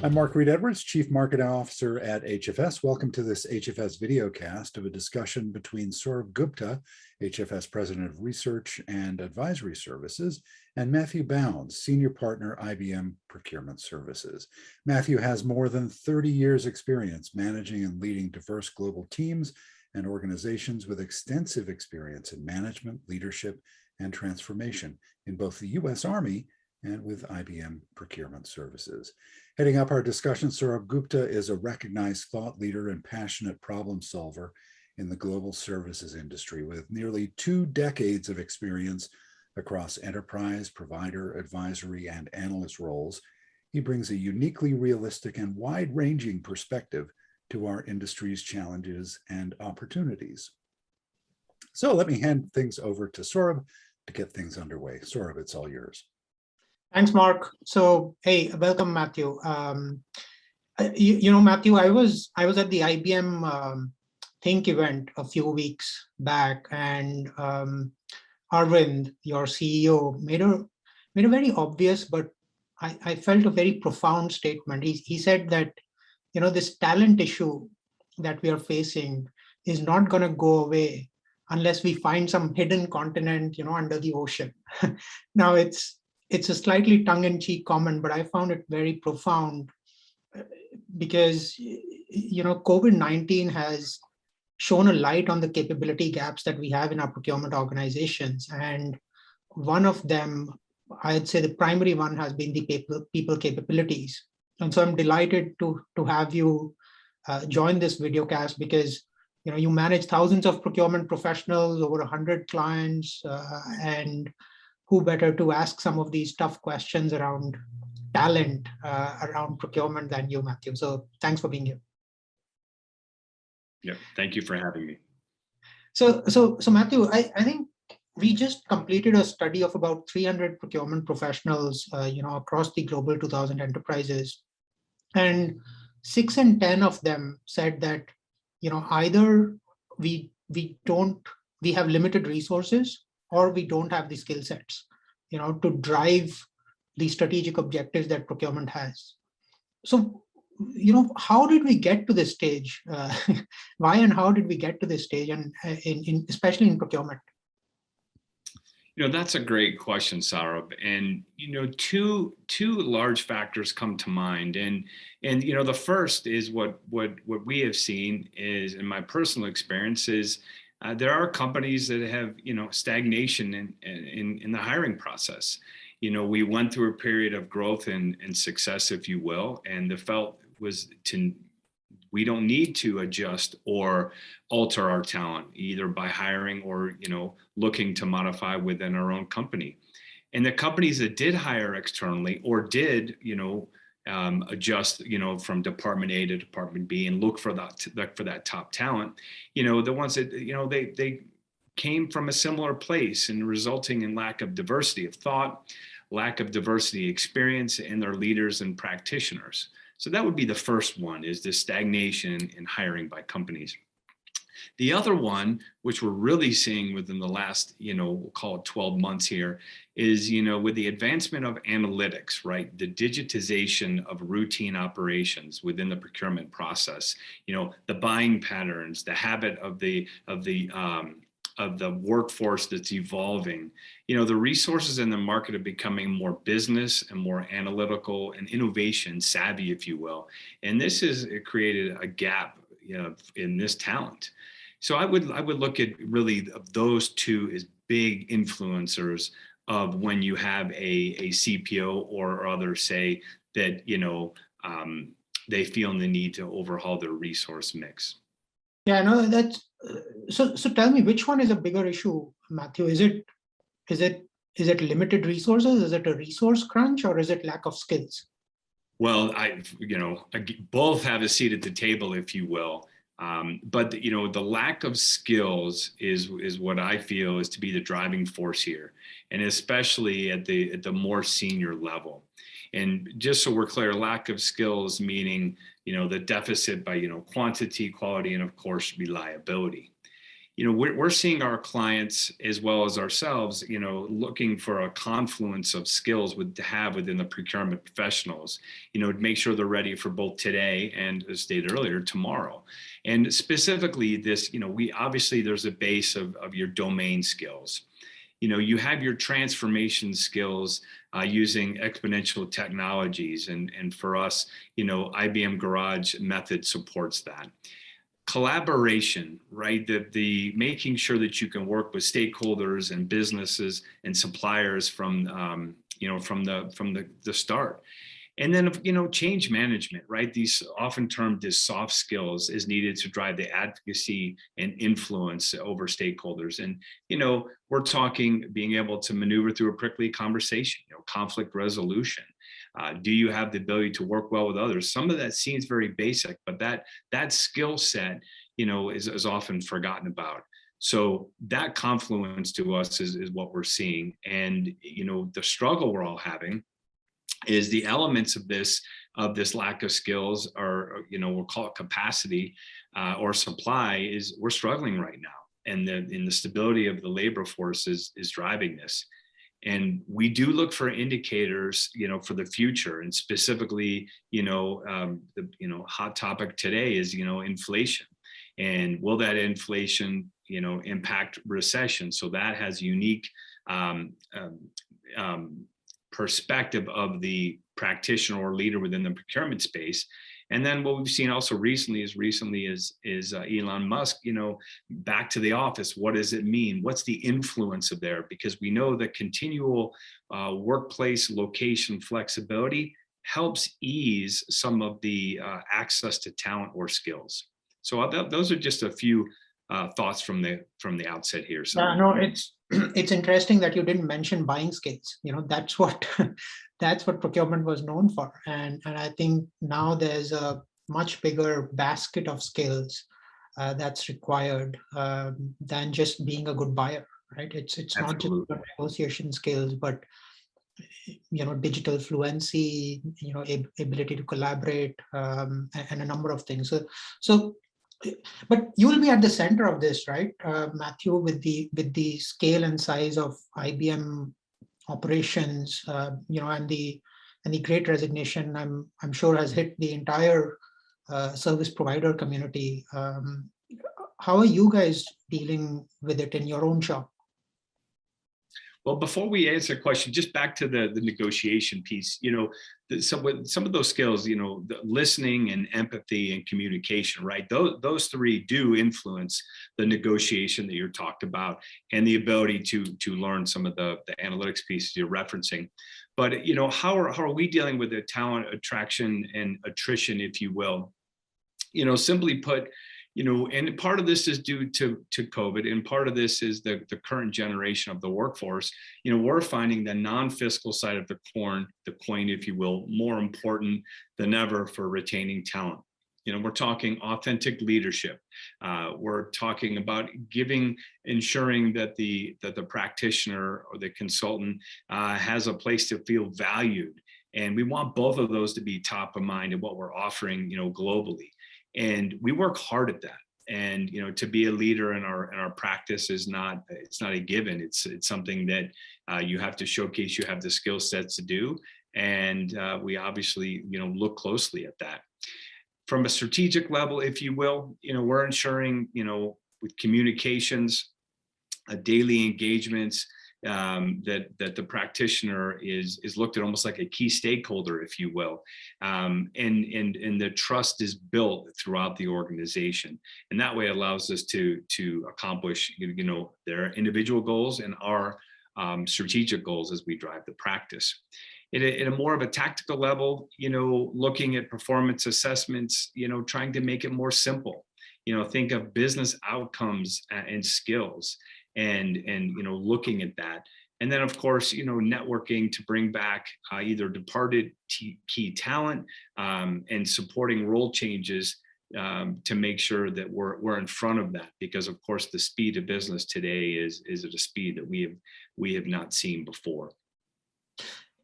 I'm Mark Reed Edwards, Chief Marketing Officer at HFS. Welcome to this HFS videocast of a discussion between Saurabh Gupta, HFS President of Research and Advisory Services, and Matthew Bounds, Senior Partner, IBM Procurement Services. Matthew has more than 30 years experience managing and leading diverse global teams and organizations with extensive experience in management, leadership, and transformation in both the U.S. Army and with IBM Procurement Services. Heading up our discussion, Saurabh Gupta is a recognized thought leader and passionate problem solver in the global services industry with nearly 2 decades of experience across enterprise, provider, advisory, and analyst roles. He brings a uniquely realistic and wide-ranging perspective to our industry's challenges and opportunities. So let me hand things over to Saurabh to get things underway. Saurabh, it's all yours. Thanks, Mark. So, hey, welcome, Matthew. Matthew, I was at the IBM Think event a few weeks back, and Arvind, your CEO, made a very obvious, but I felt a very profound statement. He said that, this talent issue that we are facing is not going to go away unless we find some hidden continent, under the ocean. Now, it's a slightly tongue-in-cheek comment, but I found it very profound because, COVID-19 has shone a light on the capability gaps that we have in our procurement organizations. And one of them, I'd say the primary one, has been the people capabilities. And so I'm delighted to have you join this videocast because, you manage thousands of procurement professionals, over 100 clients, and who better to ask some of these tough questions around talent, around procurement than you, Matthew. So thanks for being here. Yeah, thank you for having me. So Matthew, I think we just completed a study of about 300 procurement professionals, across the global 2,000 enterprises, and 6 in 10 of them said that, either we have limited resources, or we don't have the skill sets, to drive the strategic objectives that procurement has. So, how did we get to this stage? Why and how did we get to this stage, and especially in procurement? That's a great question, Saurabh. And two large factors come to mind. And the first is what we have seen is, in my personal experience, is there are companies that have, stagnation in the hiring process. We went through a period of growth and success, if you will, and the felt was we don't need to adjust or alter our talent, either by hiring or, looking to modify within our own company. And the companies that did hire externally or did, adjust, from department A to department B and look for that top talent, the ones that, they came from a similar place, and resulting in lack of diversity of thought, lack of diversity experience in their leaders and practitioners. So that would be the first one, is the stagnation in hiring by companies. The other one, which we're really seeing within the last, we'll call it 12 months here, is, with the advancement of analytics, right? The digitization of routine operations within the procurement process, the buying patterns, the habit of the workforce that's evolving. The resources in the market are becoming more business and more analytical and innovation savvy, if you will. And this has created a gap, in this talent. So I would look at really those two as big influencers of when you have a CPO or others say that, they feel the need to overhaul their resource mix. Yeah, no, that's so tell me, which one is a bigger issue, Matthew? Is it limited resources? Is it a resource crunch, or is it lack of skills? Well, both have a seat at the table, if you will. But the lack of skills is what I feel is to be the driving force here, and especially at the more senior level. And just so we're clear, lack of skills meaning the deficit by quantity, quality, and of course reliability. we're seeing our clients as well as ourselves, looking for a confluence of skills to have within the procurement professionals, to make sure they're ready for both today and, as stated earlier, tomorrow. And specifically this, we obviously there's a base of your domain skills. You have your transformation skills using exponential technologies. And for us, IBM Garage method supports that. Collaboration, right? The making sure that you can work with stakeholders and businesses and suppliers from the start. And then, change management, right? These often termed as soft skills is needed to drive the advocacy and influence over stakeholders. And, we're talking being able to maneuver through a prickly conversation, conflict resolution. Do you have the ability to work well with others? Some of that seems very basic, but that skill set, is often forgotten about. So that confluence to us is what we're seeing. And, the struggle we're all having is the elements of this lack of skills, or we'll call it capacity or supply, is we're struggling right now. And the stability of the labor force is driving this. And we do look for indicators, for the future. And specifically, the hot topic today is, inflation. And will that inflation, impact recession? So that has unique perspective of the practitioner or leader within the procurement space. And then what we've seen also recently is Elon Musk, back to the office. What does it mean? What's the influence of there? Because we know that continual workplace location flexibility helps ease some of the access to talent or skills. So those are just a few thoughts from the outset here. So no, it's interesting that you didn't mention buying skills. That's what that's what procurement was known for. And I think now there's a much bigger basket of skills that's required than just being a good buyer, right? It's not just negotiation skills, but digital fluency, ability to collaborate, and a number of things. So but you will be at the center of this, right, Matthew, with the scale and size of IBM operations, and the Great Resignation, I'm sure has hit the entire service provider community. How are you guys dealing with it in your own shop? Well, before we answer the question, just back to the negotiation piece, some of those skills, the listening and empathy and communication, right? Those three do influence the negotiation that you're talked about, and the ability to learn some of the analytics pieces you're referencing. But, how are we dealing with the talent attraction and attrition, if you will? Simply put, and part of this is due to COVID, and part of this is the current generation of the workforce. We're finding the non-fiscal side of the coin, if you will, more important than ever for retaining talent. We're talking authentic leadership. We're talking about ensuring that the practitioner or the consultant has a place to feel valued. And we want both of those to be top of mind in what we're offering, globally. And we work hard at that. And to be a leader in our practice it's not a given. It's something that you have to showcase. You have the skill sets to do, and we obviously look closely at that. From a strategic level, if you will, we're ensuring with communications, daily engagements, that the practitioner is looked at almost like a key stakeholder, if you will, and the trust is built throughout the organization, and that way allows us to accomplish their individual goals and our strategic goals as we drive the practice. At a more of a tactical level, looking at performance assessments, trying to make it more simple. Think of business outcomes and skills. And looking at that, and then of course networking to bring back either departed key talent, and supporting role changes to make sure that we're in front of that, because of course the speed of business today is at a speed that we have not seen before.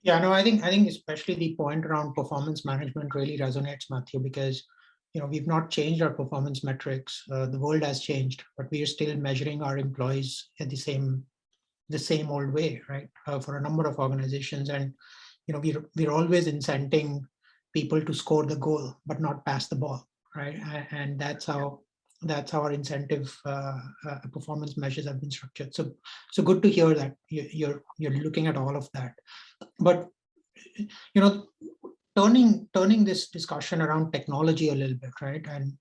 Yeah, no, I think especially the point around performance management really resonates, Matthew, because we've not changed our performance metrics. The world has changed, but we are still measuring our employees in the same old way, right? For a number of organizations, and we're always incenting people to score the goal but not pass the ball, right? And that's how our incentive performance measures have been structured. So good to hear that you're looking at all of that. But turning this discussion around technology a little bit, right? And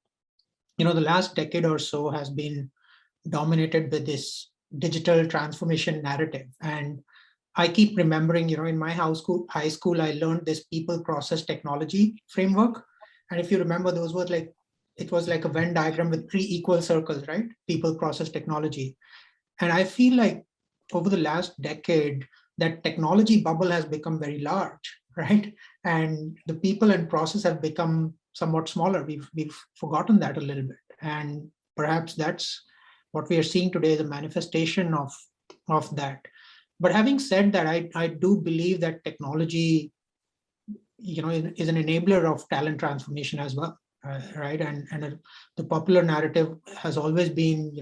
the last decade or so has been dominated with this digital transformation narrative. And I keep remembering, in my high school, I learned this people process technology framework. And if you remember, it was like a Venn diagram with 3 equal circles, right? People, process, technology. And I feel like over the last decade, that technology bubble has become very large, right? And the people and process have become somewhat smaller. We've forgotten that a little bit. And perhaps that's what we are seeing today, is a manifestation of that. But having said that, I do believe that technology, is an enabler of talent transformation as well, right? And the popular narrative has always been,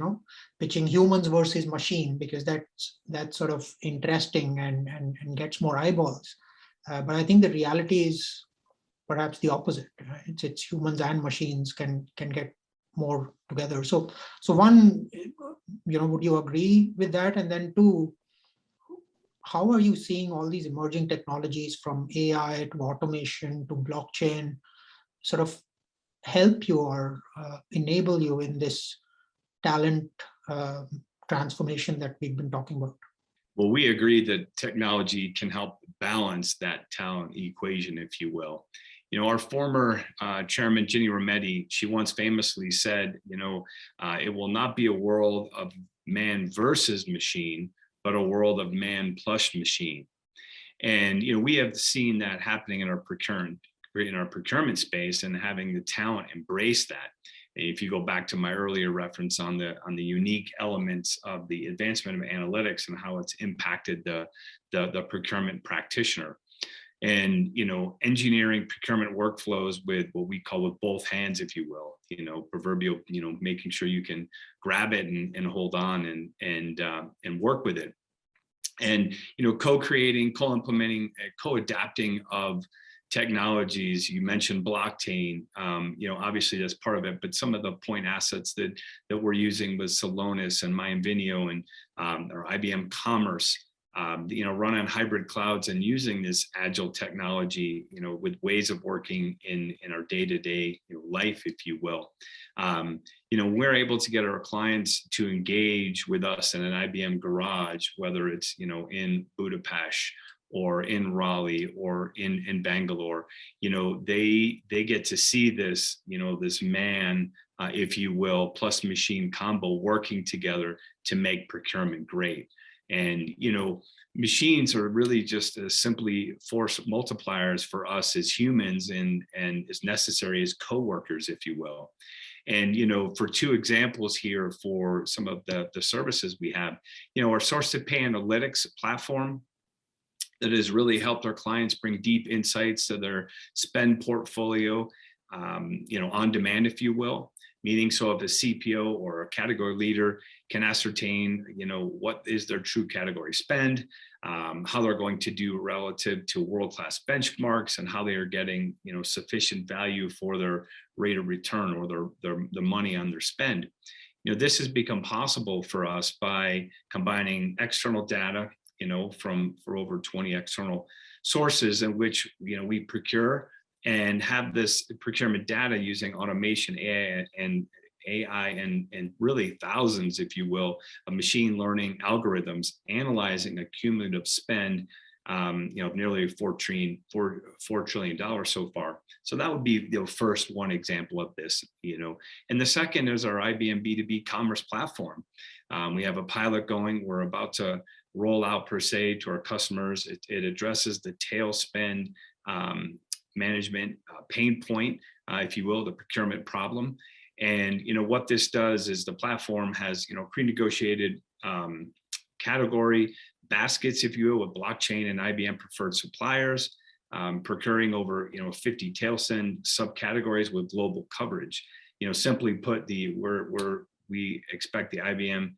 pitching humans versus machine, because that's sort of interesting and gets more eyeballs. But I think the reality is perhaps the opposite. Right? It's humans and machines can get more together. So one, would you agree with that? And then two, how are you seeing all these emerging technologies, from AI to automation to blockchain, sort of help you or enable you in this talent transformation that we've been talking about? Well, we agree that technology can help balance that talent equation, if you will. Our former chairman, Ginny Rometty, she once famously said, it will not be a world of man versus machine, but a world of man plus machine. And, we have seen that happening in our procurement space, and having the talent embrace that. If you go back to my earlier reference on the unique elements of the advancement of analytics and how it's impacted the procurement practitioner. And, engineering procurement workflows with what we call with both hands, if you will, proverbial, making sure you can grab it and hold on and work with it. And, co-creating, co-implementing, co-adapting of technologies. You mentioned blockchain, obviously that's part of it, but some of the point assets that we're using with Celonis and MyInvenio and or IBM Commerce, run on hybrid clouds and using this agile technology, with ways of working in our day-to-day life, if you will. We're able to get our clients to engage with us in an IBM garage, whether it's, in Budapest or in Raleigh or in Bangalore. They get to see this, this man, if you will, plus machine combo working together to make procurement great. And, machines are really just simply force multipliers for us as humans and as necessary as coworkers, if you will. And, for 2 examples here for some of the services we have, our source to pay analytics platform that has really helped our clients bring deep insights to their spend portfolio, on demand, if you will. Meaning, so if a CPO or a category leader can ascertain, what is their true category spend, how they're going to do relative to world-class benchmarks, and how they are getting, sufficient value for their rate of return or their money on their spend. This has become possible for us by combining external data, for over 20 external sources in which, we procure, and have this procurement data using automation, AI and really thousands, if you will, of machine learning algorithms analyzing a cumulative spend, nearly $4 trillion so far. So that would be the first one example of this, And the second is our IBM B2B commerce platform. We have a pilot going. We're about to roll out per se to our customers. It addresses the tail spend management pain point, if you will, the procurement problem. And what this does is the platform has pre-negotiated category baskets, if you will, with blockchain and IBM preferred suppliers. procuring over 50 tailsend subcategories with global coverage. Simply put, we expect the IBM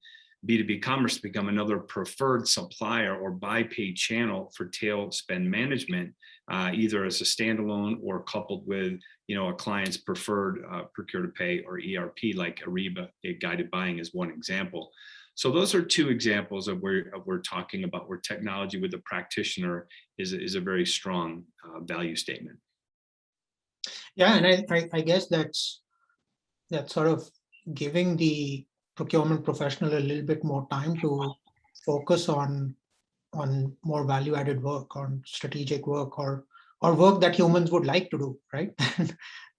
B2B commerce to become another preferred supplier or buy paid channel for tail spend management, either as a standalone or coupled with a client's preferred procure to pay or ERP like Ariba. Guided buying is one example. So those are two examples of where we're talking about where technology with the practitioner is a very strong value statement. Yeah, and I guess that's sort of giving the procurement professional a little bit more time to focus on more value-added work, on strategic work, or work that humans would like to do, right?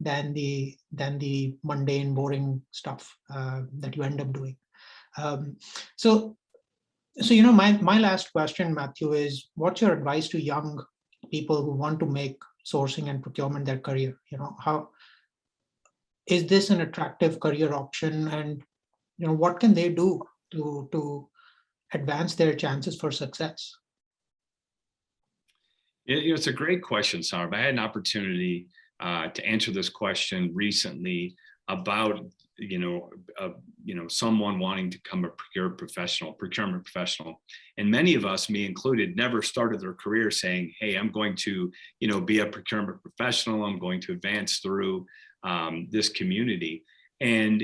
than the mundane, boring stuff that you end up doing. So my last question, Matthew, is what's your advice to young people who want to make sourcing and procurement their career? How is this an attractive career option, and what can they do to advance their chances for success? It's a great question, Saurabh. I had an opportunity to answer this question recently about someone wanting to become a procurement professional, and many of us, me included, never started their career saying, "Hey, I'm going to be a procurement professional. I'm going to advance through this community." And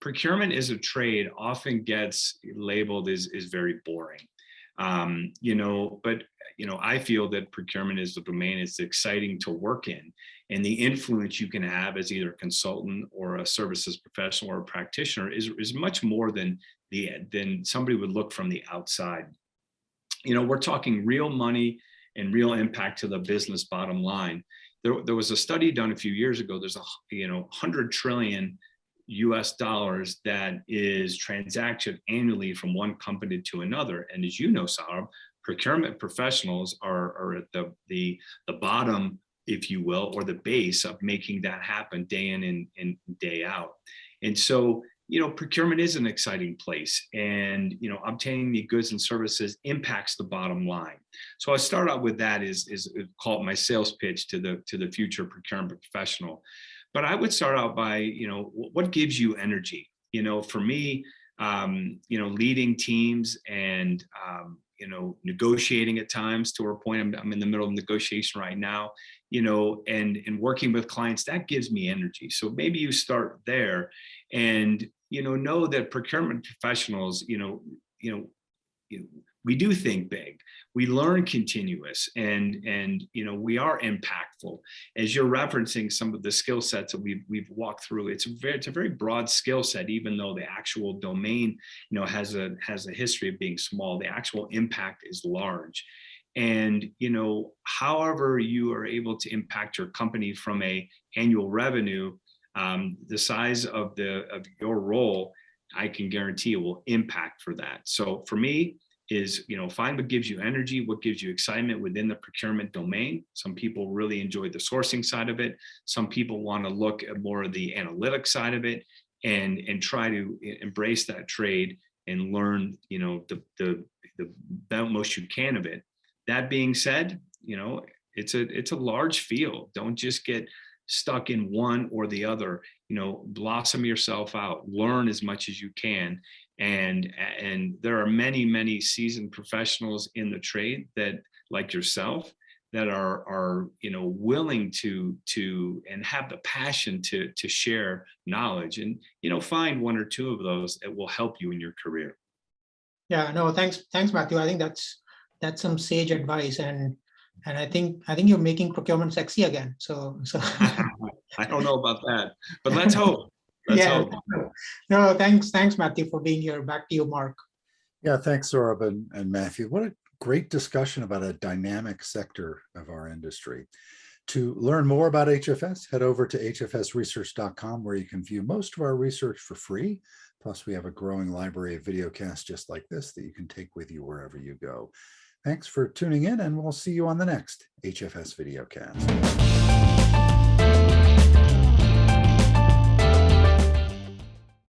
procurement as a trade often gets labeled as very boring. But I feel that procurement is the domain it's exciting to work in, and the influence you can have as either a consultant or a services professional or a practitioner is much more than somebody would look from the outside. We're talking real money and real impact to the business bottom line. There was a study done a few years ago. There's $100 trillion US dollars that is transacted annually from one company to another. And as you know, Saurabh, procurement professionals are at the bottom, if you will, or the base of making that happen day in and day out. And so, procurement is an exciting place, and obtaining the goods and services impacts the bottom line. So I start out with that is call it my sales pitch to the future procurement professional. But I would start out by, what gives you energy? For me, leading teams and, negotiating at times to a point. I'm in the middle of negotiation right now, and working with clients, that gives me energy. So maybe you start there and, know that procurement professionals, we do think big, we learn continuous, and we are impactful. As you're referencing some of the skill sets that we've walked through, it's a very broad skill set. Even though the actual domain has a history of being small, the actual impact is large. And however you are able to impact your company from a annual revenue, the size of your role, I can guarantee it will impact for that. So for me, is find what gives you energy, what gives you excitement within the procurement domain. Some people really enjoy the sourcing side of it. Some people want to look at more of the analytics side of it, and try to embrace that trade and learn the most you can of it. That being said, it's a large field. Don't just get stuck in one or the other. Blossom yourself out, learn as much as you can. And there are many seasoned professionals in the trade that, like yourself, that are willing to and have the passion to share knowledge, and find one or two of those that will help you in your career. Yeah, no, thanks Matthew. I think that's some sage advice, and I think you're making procurement sexy again. So I don't know about that, but let's hope. Let's hope. No, thanks, Matthew, for being here. Back to you, Mark. Yeah, thanks, Saurabh and Matthew. What a great discussion about a dynamic sector of our industry. To learn more about HFS, head over to hfsresearch.com, where you can view most of our research for free. Plus, we have a growing library of videocasts just like this that you can take with you wherever you go. Thanks for tuning in, and we'll see you on the next HFS videocast.